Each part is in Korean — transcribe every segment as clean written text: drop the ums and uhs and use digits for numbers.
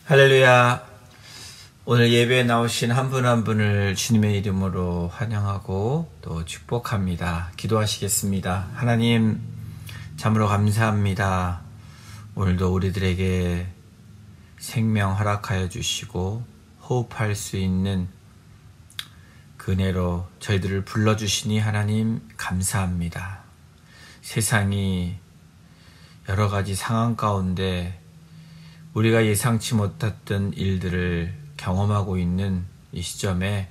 할렐루야. 오늘 예배에 나오신 한 분 한 분을 주님의 이름으로 환영하고 또 축복합니다. 기도하시겠습니다. 하나님, 참으로 감사합니다. 오늘도 우리들에게 생명 허락하여 주시고 호흡할 수 있는 그 은혜로 저희들을 불러주시니 하나님 감사합니다. 세상이 여러 가지 상황 가운데 우리가 예상치 못했던 일들을 경험하고 있는 이 시점에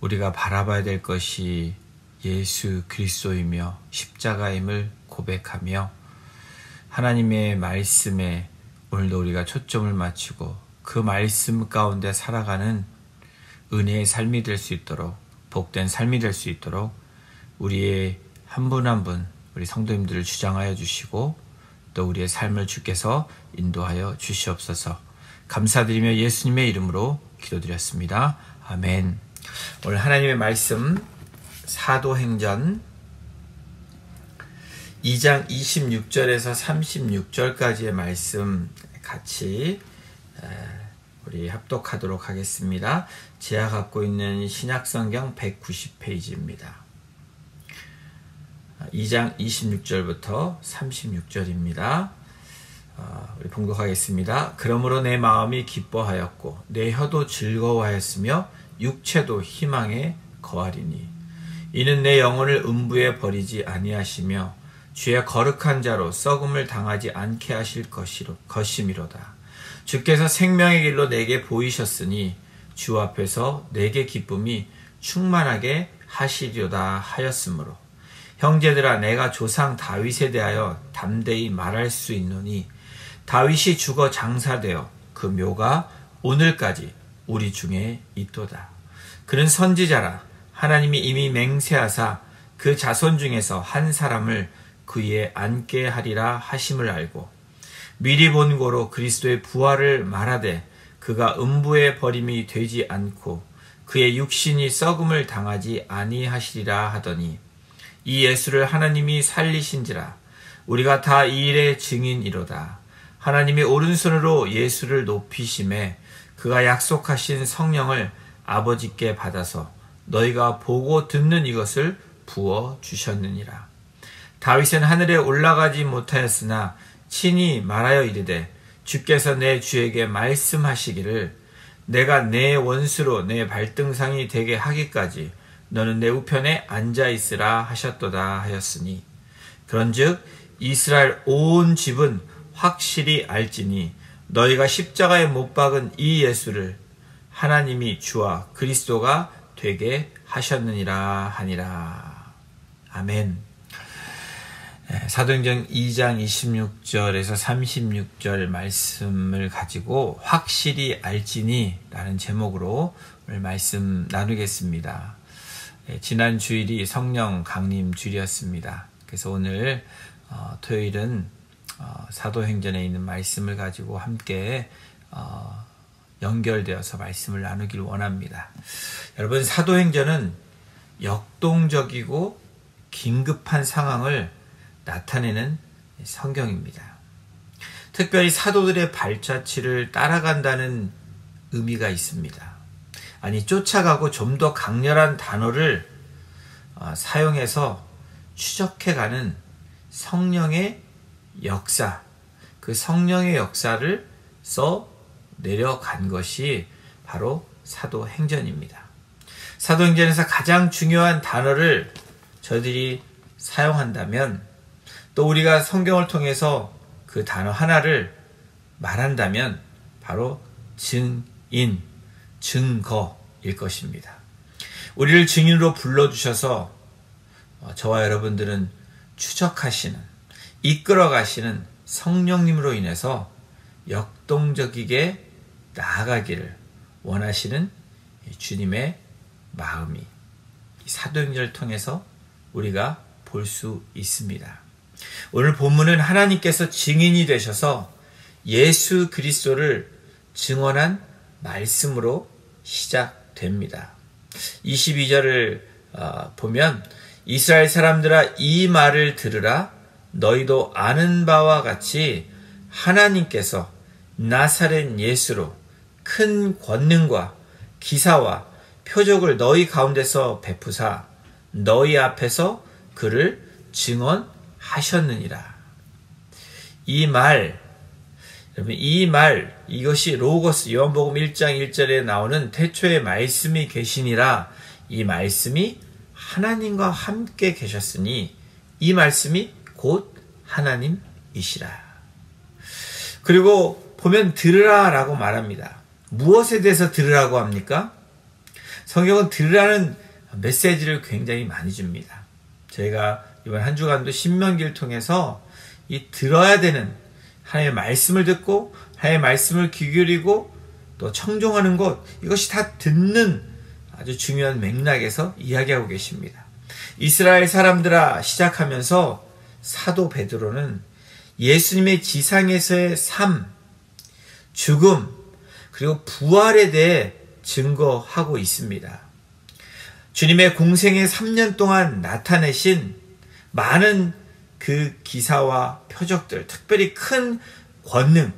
우리가 바라봐야 될 것이 예수 그리스도이며 십자가임을 고백하며 하나님의 말씀에 오늘도 우리가 초점을 맞추고 그 말씀 가운데 살아가는 은혜의 삶이 될 수 있도록, 복된 삶이 될 수 있도록 우리의 한 분 한 분 우리 성도님들을 주장하여 주시고 또 우리의 삶을 주께서 인도하여 주시옵소서. 감사드리며 예수님의 이름으로 기도드렸습니다. 아멘. 오늘 하나님의 말씀 사도행전 2장 26절에서 36절까지의 말씀 같이 우리 합독하도록 하겠습니다. 제가 갖고 있는 신약성경 190페이지입니다. 2장 26절부터 36절입니다. 우리 봉독하겠습니다. 그러므로 내 마음이 기뻐하였고 내 혀도 즐거워하였으며 육체도 희망에 거하리니 이는 내 영혼을 음부에 버리지 아니하시며 주의 거룩한 자로 썩음을 당하지 않게 하실 것이미로다. 주께서 생명의 길로 내게 보이셨으니 주 앞에서 내게 기쁨이 충만하게 하시리로다 하였으므로 형제들아, 내가 조상 다윗에 대하여 담대히 말할 수 있노니 다윗이 죽어 장사되어 그 묘가 오늘까지 우리 중에 있도다. 그는 선지자라. 하나님이 이미 맹세하사 그 자손 중에서 한 사람을 그 위에 앉게 하리라 하심을 알고 미리 본 고로 그리스도의 부활을 말하되 그가 음부에 버림이 되지 않고 그의 육신이 썩음을 당하지 아니하시리라 하더니 이 예수를 하나님이 살리신지라. 우리가 다 이 일의 증인이로다. 하나님이 오른손으로 예수를 높이심에 그가 약속하신 성령을 아버지께 받아서 너희가 보고 듣는 이것을 부어 주셨느니라. 다윗은 하늘에 올라가지 못하였으나 친히 말하여 이르되 주께서 내 주에게 말씀하시기를 내가 내 원수로 내 발등상이 되게 하기까지 너는 내 우편에 앉아있으라 하셨도다 하였으니 그런즉 이스라엘 온 집은 확실히 알지니 너희가 십자가에 못 박은 이 예수를 하나님이 주와 그리스도가 되게 하셨느니라 하니라. 아멘. 사도행전 2장 26절에서 36절 말씀을 가지고 확실히 알지니 라는 제목으로 오늘 말씀 나누겠습니다. 지난 주일이 성령 강림 주일이었습니다. 그래서 오늘 토요일은 사도행전에 있는 말씀을 가지고 함께 연결되어서 말씀을 나누길 원합니다. 여러분, 사도행전은 역동적이고 긴급한 상황을 나타내는 성경입니다. 특별히 사도들의 발자취를 따라간다는 의미가 있습니다. 아니, 쫓아가고 좀 더 강렬한 단어를 사용해서 추적해가는 성령의 역사, 그 성령의 역사를 써 내려간 것이 바로 사도행전입니다. 사도행전에서 가장 중요한 단어를 저희들이 사용한다면, 또 우리가 성경을 통해서 그 단어 하나를 말한다면 바로 증인, 증거일 것입니다. 우리를 증인으로 불러주셔서 저와 여러분들은 추적하시는, 이끌어가시는 성령님으로 인해서 역동적이게 나아가기를 원하시는 주님의 마음이 사도행전을 통해서 우리가 볼 수 있습니다. 오늘 본문은 하나님께서 증인이 되셔서 예수 그리스도를 증언한 말씀으로 시작됩니다. 22절을 보면 이스라엘 사람들아 이 말을 들으라. 너희도 아는 바와 같이 하나님께서 나사렛 예수로 큰 권능과 기사와 표적을 너희 가운데서 베푸사 너희 앞에서 그를 증언하셨느니라. 여러분, 이것이 로고스, 요한복음 1장 1절에 나오는 태초에 말씀이 계시니라. 이 말씀이 하나님과 함께 계셨으니 이 말씀이 곧 하나님이시라. 그리고 보면 들으라 라고 말합니다. 무엇에 대해서 들으라고 합니까? 성경은 들으라는 메시지를 굉장히 많이 줍니다. 저희가 이번 한 주간도 신명기를 통해서 이 들어야 되는 하나님의 말씀을 듣고 하나님의 말씀을 귀 기울이고 또 청종하는 것, 이것이 다 듣는 아주 중요한 맥락에서 이야기하고 계십니다. 이스라엘 사람들아 시작하면서 사도 베드로는 예수님의 지상에서의 삶, 죽음, 그리고 부활에 대해 증거하고 있습니다. 주님의 공생의 3년 동안 나타내신 많은 그 기사와 표적들, 특별히 큰 권능,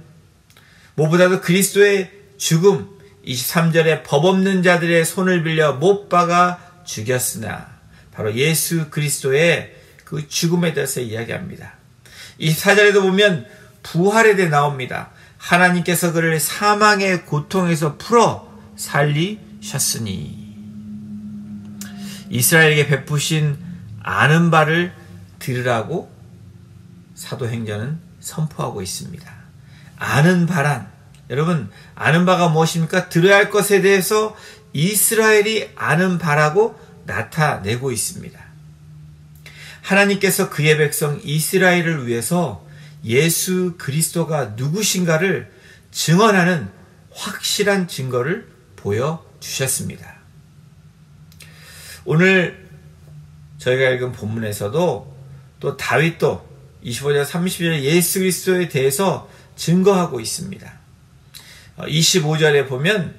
무엇보다도 그리스도의 죽음, 23절에 법 없는 자들의 손을 빌려 못 박아 죽였으나 바로 예수 그리스도의 그 죽음에 대해서 이야기합니다. 24절에도 보면 부활에 대해 나옵니다. 하나님께서 그를 사망의 고통에서 풀어 살리셨으니. 이스라엘에게 베푸신 아는 바를 들으라고 사도행전은 선포하고 있습니다. 아는 바란, 여러분, 아는 바가 무엇입니까? 들어야 할 것에 대해서 이스라엘이 아는 바라고 나타내고 있습니다. 하나님께서 그의 백성 이스라엘을 위해서 예수 그리스도가 누구신가를 증언하는 확실한 증거를 보여주셨습니다. 오늘 저희가 읽은 본문에서도 또 다윗도 25절 30절 예수 그리스도에 대해서 증거하고 있습니다. 25절에 보면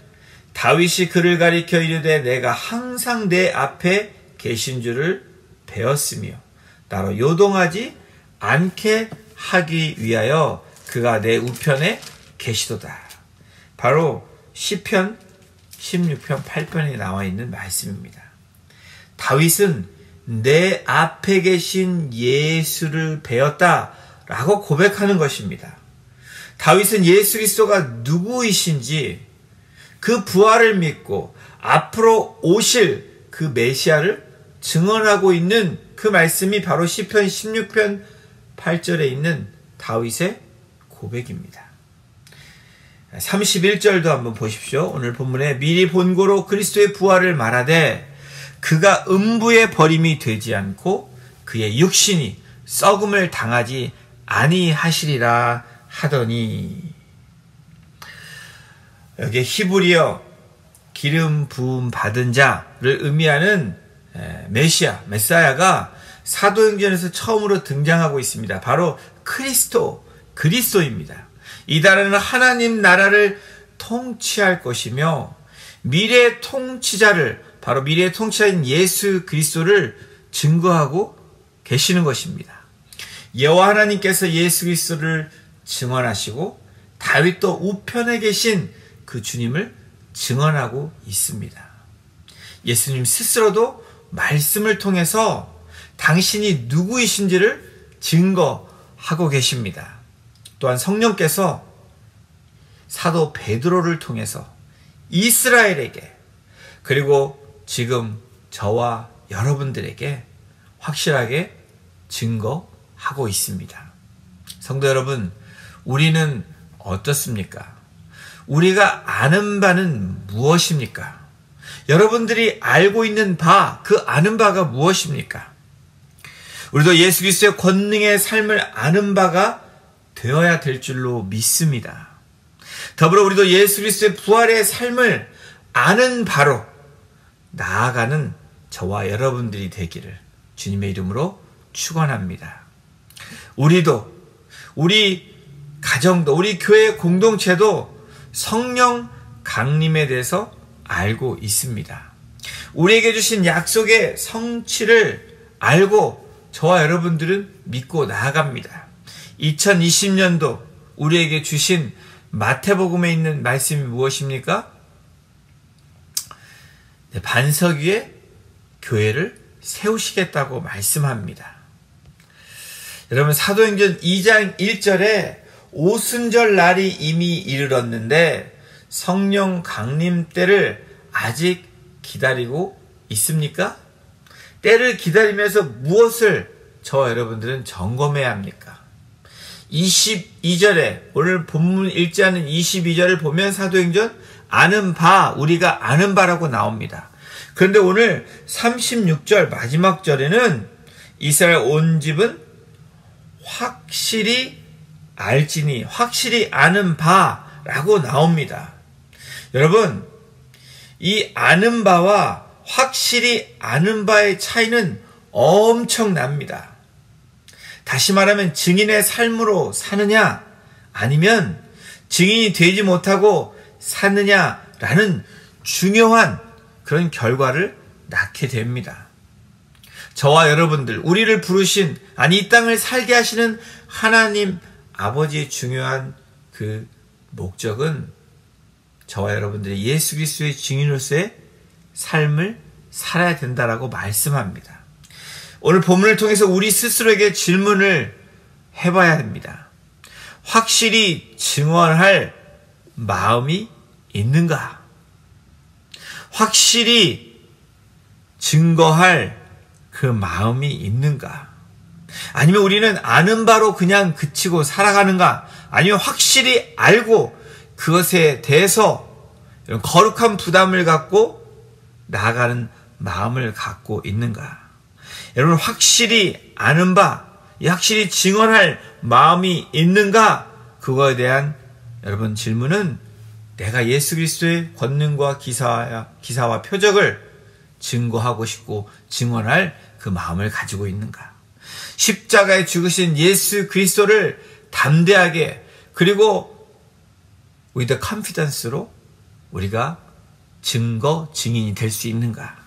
다윗이 그를 가리켜 이르되 내가 항상 내 앞에 계신 줄을 배웠으며 나로 요동하지 않게 하기 위하여 그가 내 우편에 계시도다. 바로 시편 16편 8편에 나와 있는 말씀입니다. 다윗은 내 앞에 계신 예수를 배웠다라고 고백하는 것입니다. 다윗은 예수 그리스도가 누구이신지 그 부활을 믿고 앞으로 오실 그 메시아를 증언하고 있는 그 말씀이 바로 시편 16편 8절에 있는 다윗의 고백입니다. 31절도 한번 보십시오. 오늘 본문에 미리 본고로 그리스도의 부활을 말하되 그가 음부의 버림이 되지 않고 그의 육신이 썩음을 당하지 아니하시리라 하더니. 여기 히브리어 기름 부음 받은 자를 의미하는 메사야가 사도행전에서 처음으로 등장하고 있습니다. 바로 그리스도입니다. 이달에는 하나님 나라를 통치할 것이며 미래의 통치자를, 바로 미래의 통치자인 예수 그리스도를 증거하고 계시는 것입니다. 여호와 하나님께서 예수 그리스도를 증언하시고 다윗도 우편에 계신 그 주님을 증언하고 있습니다. 예수님 스스로도 말씀을 통해서 당신이 누구이신지를 증거하고 계십니다. 또한 성령께서 사도 베드로를 통해서 이스라엘에게 그리고 지금 저와 여러분들에게 확실하게 증거하고 있습니다. 성도 여러분, 우리는 어떻습니까? 우리가 아는 바는 무엇입니까? 여러분들이 알고 있는 바, 그 아는 바가 무엇입니까? 우리도 예수 그리스도의 권능의 삶을 아는 바가 되어야 될 줄로 믿습니다. 더불어 우리도 예수 그리스도의 부활의 삶을 아는 바로 나아가는 저와 여러분들이 되기를 주님의 이름으로 축원합니다. 우리도, 우리 가정도, 우리 교회 공동체도 성령 강림에 대해서 알고 있습니다. 우리에게 주신 약속의 성취를 알고 저와 여러분들은 믿고 나아갑니다. 2020년도 우리에게 주신 마태복음에 있는 말씀이 무엇입니까? 반석 위에 교회를 세우시겠다고 말씀합니다. 여러분, 사도행전 2장 1절에 오순절 날이 이미 이르렀는데 성령 강림 때를 아직 기다리고 있습니까? 때를 기다리면서 무엇을 저와 여러분들은 점검해야 합니까? 22절에 오늘 본문 읽지 않은 22절을 보면 사도행전 아는 바, 우리가 아는 바라고 나옵니다. 그런데 오늘 36절 마지막 절에는 이스라엘 온 집은 확실히 알지니, 확실히 아는 바라고 나옵니다. 여러분, 이 아는 바와 확실히 아는 바의 차이는 엄청납니다. 다시 말하면 증인의 삶으로 사느냐 아니면 증인이 되지 못하고 사느냐라는 중요한 그런 결과를 낳게 됩니다. 저와 여러분들, 우리를 부르신, 아니 이 땅을 살게 하시는 하나님 아버지의 중요한 그 목적은 저와 여러분들이 예수 그리스도의 증인으로서의 삶을 살아야 된다라고 말씀합니다. 오늘 본문을 통해서 우리 스스로에게 질문을 해봐야 합니다. 확실히 증언할 마음이 있는가? 확실히 증거할 그 마음이 있는가? 아니면 우리는 아는 바로 그냥 그치고 살아가는가? 아니면 확실히 알고 그것에 대해서 이런 거룩한 부담을 갖고 나아가는 마음을 갖고 있는가? 여러분, 확실히 아는 바, 확실히 증언할 마음이 있는가? 그거에 대한 여러분 질문은 내가 예수 그리스도의 권능과 기사와 표적을 증거하고 싶고 증언할 그 마음을 가지고 있는가? 십자가에 죽으신 예수 그리스도를 담대하게, 그리고 with confidence로 우리가 증인이 될 수 있는가?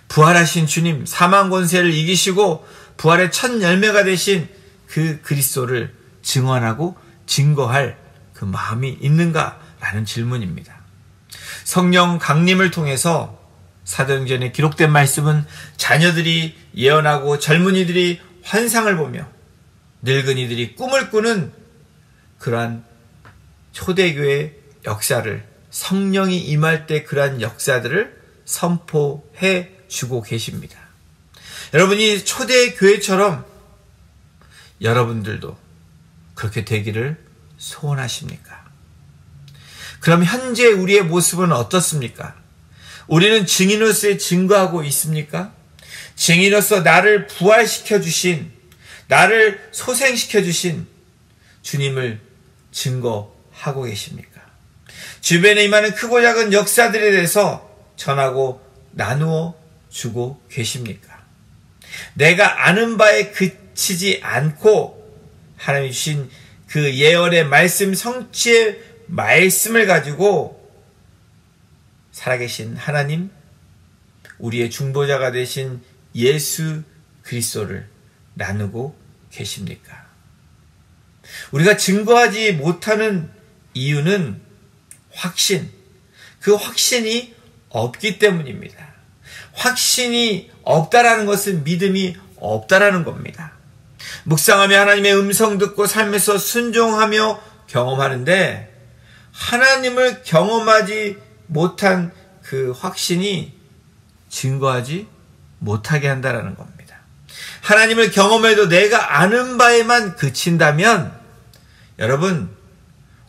부활하신 주님, 사망 권세를 이기시고 부활의 첫 열매가 되신 그 그리스도를 증언하고 증거할 그 마음이 있는가라는 질문입니다. 성령 강림을 통해서 사도행전에 기록된 말씀은 자녀들이 예언하고 젊은이들이 환상을 보며 늙은이들이 꿈을 꾸는 그러한 초대교회 역사를, 성령이 임할 때 그러한 역사들을 선포해 주고 계십니다. 여러분이 초대교회처럼 여러분들도 그렇게 되기를 소원하십니까? 그럼 현재 우리의 모습은 어떻습니까? 우리는 증인으로서 증거하고 있습니까? 증인으로서 나를 부활시켜 주신, 나를 소생시켜 주신 주님을 증거하고 계십니까? 주변에 임하는 크고 작은 역사들에 대해서 전하고 나누어 주고 계십니까? 내가 아는 바에 그치지 않고 하나님이 주신 그 예언의 말씀, 성취의 말씀을 가지고 살아계신 하나님, 우리의 중보자가 되신 예수 그리스도를 나누고 계십니까? 우리가 증거하지 못하는 이유는 그 확신이 없기 때문입니다. 확신이 없다라는 것은 믿음이 없다라는 겁니다. 묵상하며 하나님의 음성 듣고 삶에서 순종하며 경험하는데, 하나님을 경험하지 못한 그 확신이 증거하지 못하게 한다라는 겁니다. 하나님을 경험해도 내가 아는 바에만 그친다면, 여러분,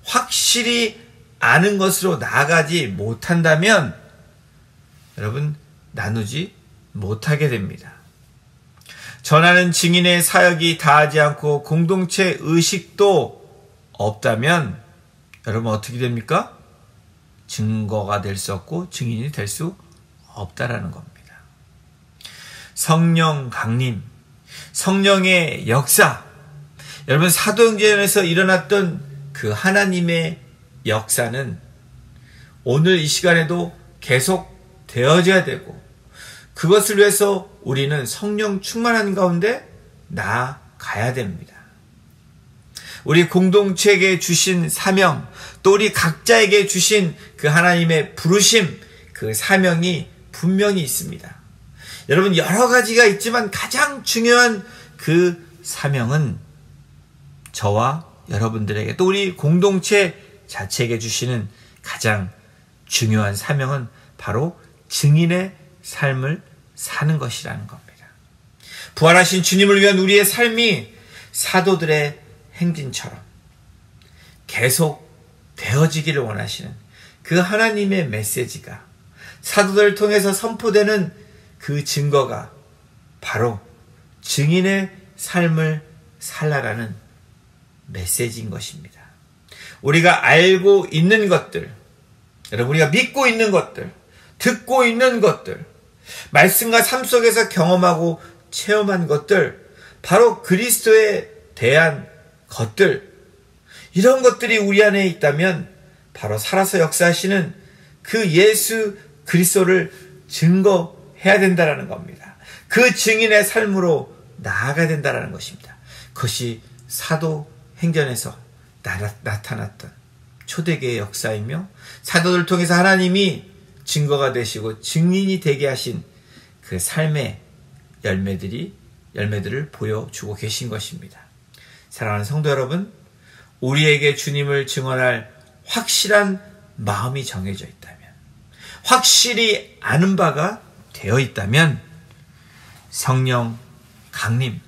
확실히 아는 것으로 나아가지 못한다면 여러분 나누지 못하게 됩니다. 전하는 증인의 사역이 다하지 않고 공동체 의식도 없다면 여러분 어떻게 됩니까? 증거가 될 수 없고 증인이 될 수 없다라는 겁니다. 성령 강림, 성령의 역사, 여러분 사도행전에서 일어났던 그 하나님의 역사는 오늘 이 시간에도 계속 되어져야 되고, 그것을 위해서 우리는 성령 충만한 가운데 나아가야 됩니다. 우리 공동체에게 주신 사명, 또 우리 각자에게 주신 그 하나님의 부르심, 그 사명이 분명히 있습니다. 여러분, 여러 가지가 있지만 가장 중요한 그 사명은 저와 여러분들에게, 또 우리 공동체 자체에게 주시는 가장 중요한 사명은 바로 증인의 삶을 사는 것이라는 겁니다. 부활하신 주님을 위한 우리의 삶이 사도들의 행진처럼 계속 되어지기를 원하시는 그 하나님의 메시지가, 사도들을 통해서 선포되는 그 증거가 바로 증인의 삶을 살라라는 메시지인 것입니다. 우리가 알고 있는 것들, 여러분, 우리가 믿고 있는 것들, 듣고 있는 것들, 말씀과 삶 속에서 경험하고 체험한 것들, 바로 그리스도에 대한 것들, 이런 것들이 우리 안에 있다면 바로 살아서 역사하시는 그 예수 그리스도를 증거해야 된다는 겁니다. 그 증인의 삶으로 나아가야 된다는 것입니다. 그것이 사도행전에서 나타났던 초대교회의 역사이며, 사도들 통해서 하나님이 증거가 되시고 증인이 되게 하신 그 삶의 열매들을 보여주고 계신 것입니다. 사랑하는 성도 여러분, 우리에게 주님을 증언할 확실한 마음이 정해져 있다면, 확실히 아는 바가 되어 있다면 성령 강림,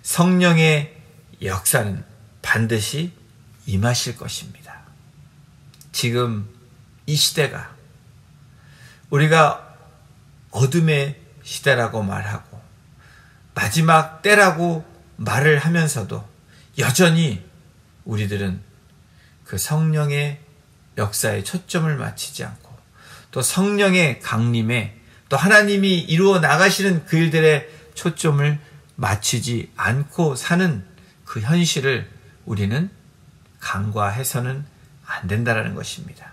성령의 역사는 반드시 임하실 것입니다. 지금 이 시대가 우리가 어둠의 시대라고 말하고 마지막 때라고 말을 하면서도 여전히 우리들은 그 성령의 역사에 초점을 맞추지 않고, 또 성령의 강림에, 또 하나님이 이루어 나가시는 그 일들에 초점을 맞추지 않고 사는 그 현실을 우리는 간과해서는 안 된다는 것입니다.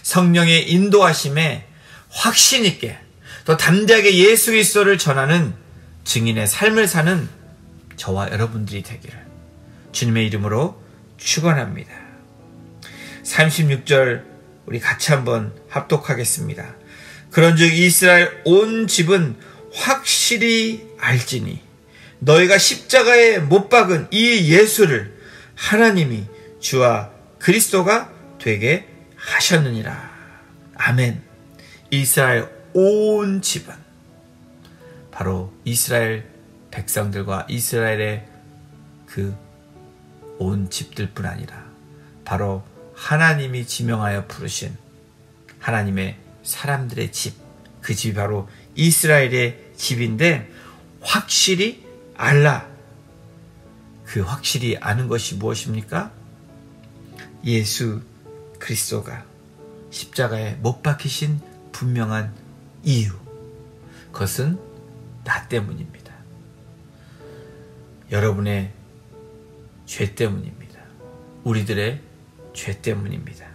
성령의 인도하심에 확신 있게, 또 담대하게 예수 그리스도를 전하는 증인의 삶을 사는 저와 여러분들이 되기를 주님의 이름으로 축원합니다. 36절 우리 같이 한번 합독하겠습니다. 그런즉 이스라엘 온 집은 확실히 알지니 너희가 십자가에 못 박은 이 예수를 하나님이 주와 그리스도가 되게 하셨느니라. 아멘. 이스라엘 온 집은 바로 이스라엘 백성들과 이스라엘의 그 온 집들뿐 아니라 바로 하나님이 지명하여 부르신 하나님의 사람들의 집, 그 집이 바로 이스라엘의 집인데, 확실히 알라. 그 확실히 아는 것이 무엇입니까? 예수 그리스도가 십자가에 못 박히신 분명한 이유, 그것은 나 때문입니다. 여러분의 죄 때문입니다. 우리들의 죄 때문입니다.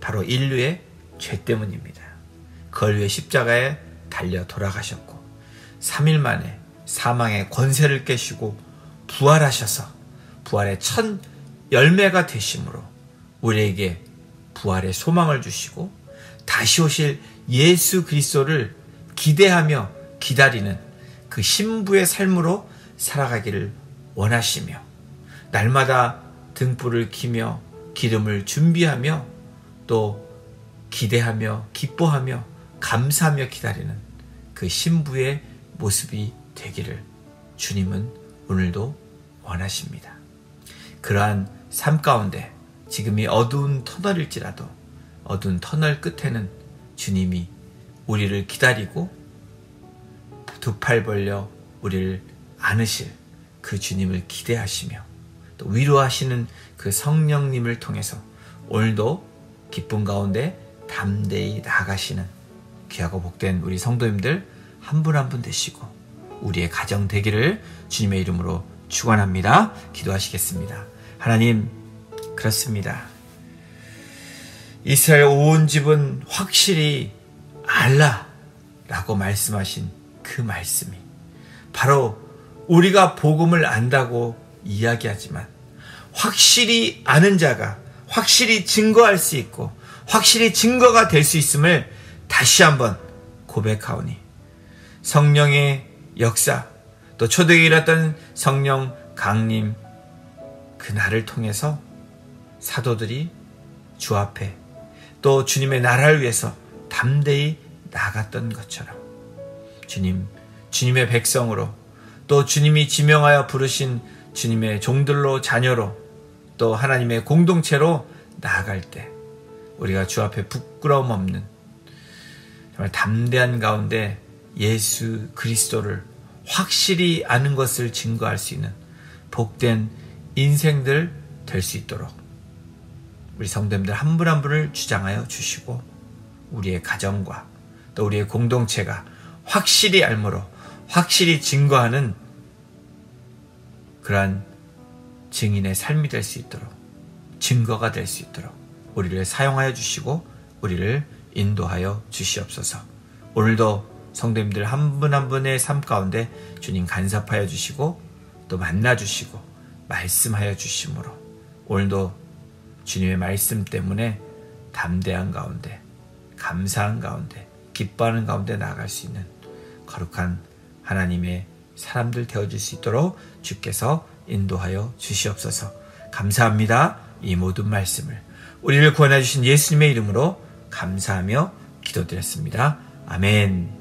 바로 인류의 죄 때문입니다. 그걸 위해 십자가에 달려 돌아가셨고 3일 만에 사망의 권세를 깨시고 부활하셔서 부활의 첫 열매가 되심으로 우리에게 부활의 소망을 주시고 다시 오실 예수 그리스도를 기대하며 기다리는 그 신부의 삶으로 살아가기를 원하시며, 날마다 등불을 켜며 기름을 준비하며 또 기대하며 기뻐하며 감사하며 기다리는 그 신부의 모습이 되기를 주님은 오늘도 원하십니다. 그러한 삶 가운데 지금이 어두운 터널일지라도 어두운 터널 끝에는 주님이 우리를 기다리고 두 팔 벌려 우리를 안으실 그 주님을 기대하시며 또 위로하시는 그 성령님을 통해서 오늘도 기쁨 가운데 담대히 나아가시는 귀하고 복된 우리 성도님들 한 분 한 분 되시고 우리의 가정 되기를 주님의 이름으로 축원합니다. 기도하시겠습니다. 하나님, 그렇습니다. 이스라엘 온 집은 확실히 알라라고 말씀하신 그 말씀이 바로 우리가 복음을 안다고 이야기하지만 확실히 아는 자가 확실히 증거할 수 있고 확실히 증거가 될 수 있음을 다시 한번 고백하오니 성령의 역사, 또 초대교회에 일었던 성령 강림, 그날을 통해서 사도들이 주 앞에 또 주님의 나라를 위해서 담대히 나갔던 것처럼 주님의 백성으로 또 주님이 지명하여 부르신 주님의 종들로, 자녀로, 또 하나님의 공동체로 나아갈 때 우리가 주 앞에 부끄러움 없는 정말 담대한 가운데 예수 그리스도를 확실히 아는 것을 증거할 수 있는 복된 인생들 될 수 있도록 우리 성도님들 한 분 한 분을 주장하여 주시고 우리의 가정과 또 우리의 공동체가 확실히 알므로 확실히 증거하는 그러한 증인의 삶이 될 수 있도록, 증거가 될 수 있도록 우리를 사용하여 주시고 우리를 인도하여 주시옵소서. 오늘도 성도님들 한 분 한 분의 삶 가운데 주님 간섭하여 주시고 또 만나 주시고 말씀하여 주심으로 오늘도 주님의 말씀 때문에 담대한 가운데, 감사한 가운데, 기뻐하는 가운데 나아갈 수 있는 거룩한 하나님의 사람들 되어줄 수 있도록 주께서 인도하여 주시옵소서. 감사합니다. 이 모든 말씀을 우리를 구원해 주신 예수님의 이름으로 감사하며 기도드렸습니다. 아멘.